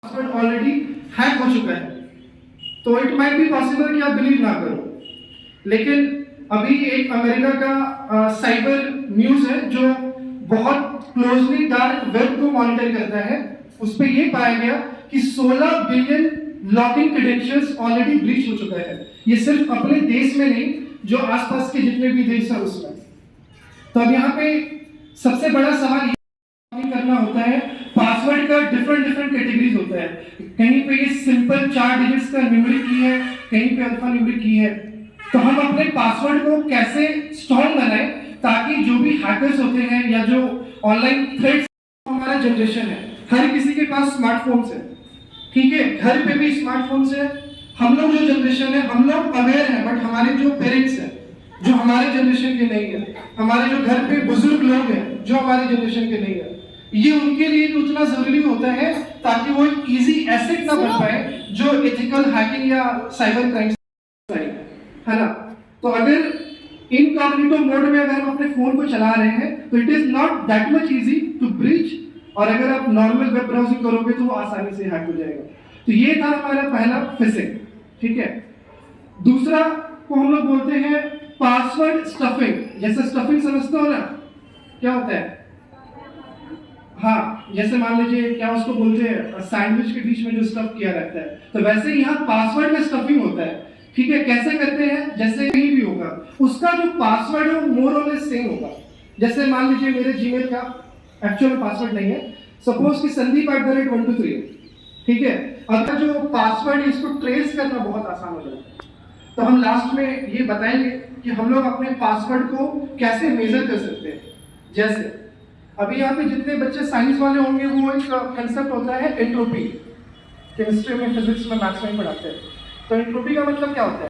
Password already hack हो चुका है, तो इट माइट बी पॉसिबल कि आप बिलीव ना करो, लेकिन अभी एक अमेरिका का साइबर न्यूज है जो बहुत क्लोजली डार्क वेब को मॉनिटर करता है। उस पर यह पाया गया कि 16 billion login credentials already breach हो चुका है। ये सिर्फ अपने देश में नहीं, जो आसपास के जितने भी देश हैं उसमें। तो अब यहाँ पे सबसे बड़ा सवाल ये करना होता है, पासवर्ड का डिफरेंट कैटेगरीज होता है। कहीं पे ये सिंपल 4 डिजिट्स का न्यूमेरिक की है, कहीं पे अल्फा न्यूमेरिक की है। तो हम अपने पासवर्ड को कैसे स्ट्रॉन्ग बनाएं ताकि जो भी हैकर्स होते हैं या जो ऑनलाइन थ्रेट्स, हमारा जनरेशन है, हर किसी के पास स्मार्टफोन्स है, ठीक है, घर पे भी स्मार्टफोन्स है। हम लोग जो जनरेशन है, हम लोग अवेयर हैं, बट हमारे जो पेरेंट्स हैं, जो हमारे जनरेशन के नहीं है, हमारे जो घर पे बुजुर्ग लोग हैं जो हमारे जनरेशन के नहीं है, ये उनके लिए भी उतना जरूरी होता है ताकि वो एक इजी एसेट ना बन पाए जो एथिकल हैकिंग या साइबर क्राइम है ना। तो अगर इनकॉग्निटो मोड में अगर हम अपने फोन को चला रहे हैं तो it is not that much easy to breach, और अगर आप नॉर्मल वेब ब्राउजिंग करोगे तो वो आसानी से हैक हो जाएगा। तो ये था हमारा पहला फिशिंग, ठीक है। दूसरा को हम लोग बोलते हैं पासवर्ड स्टफिंग। जैसे स्टफिंग समझते हो ना, क्या होता है? हाँ, जैसे मान लीजिए क्या उसको बोलते हैं, सैंडविच के बीच में जो स्टफ किया रहता है, तो वैसे यहाँ पासवर्ड में स्टफिंग होता है, ठीक है। कैसे करते हैं? जैसे कहीं भी होगा उसका जो पासवर्ड है वो मोर और लेस सेम होगा। जैसे मान लीजिए मेरे जीमेल का एक्चुअल पासवर्ड नहीं है, सपोज कि sandeep@123 है, ठीक है। अगर जो पासवर्ड है इसको ट्रेस करना बहुत आसान हो जाता है। तो हम लास्ट में ये बताएंगे कि हम लोग अपने पासवर्ड को कैसे मेजर कर सकते हैं। जैसे अभी यहाँ पे जितने बच्चे साइंस वाले होंगे वो एक कंसेप्ट होता है एंट्रोपी, केमिस्ट्री में, फिजिक्स में, मैथ्स में पढ़ाते हैं। तो एंट्रोपी का मतलब क्या होता है?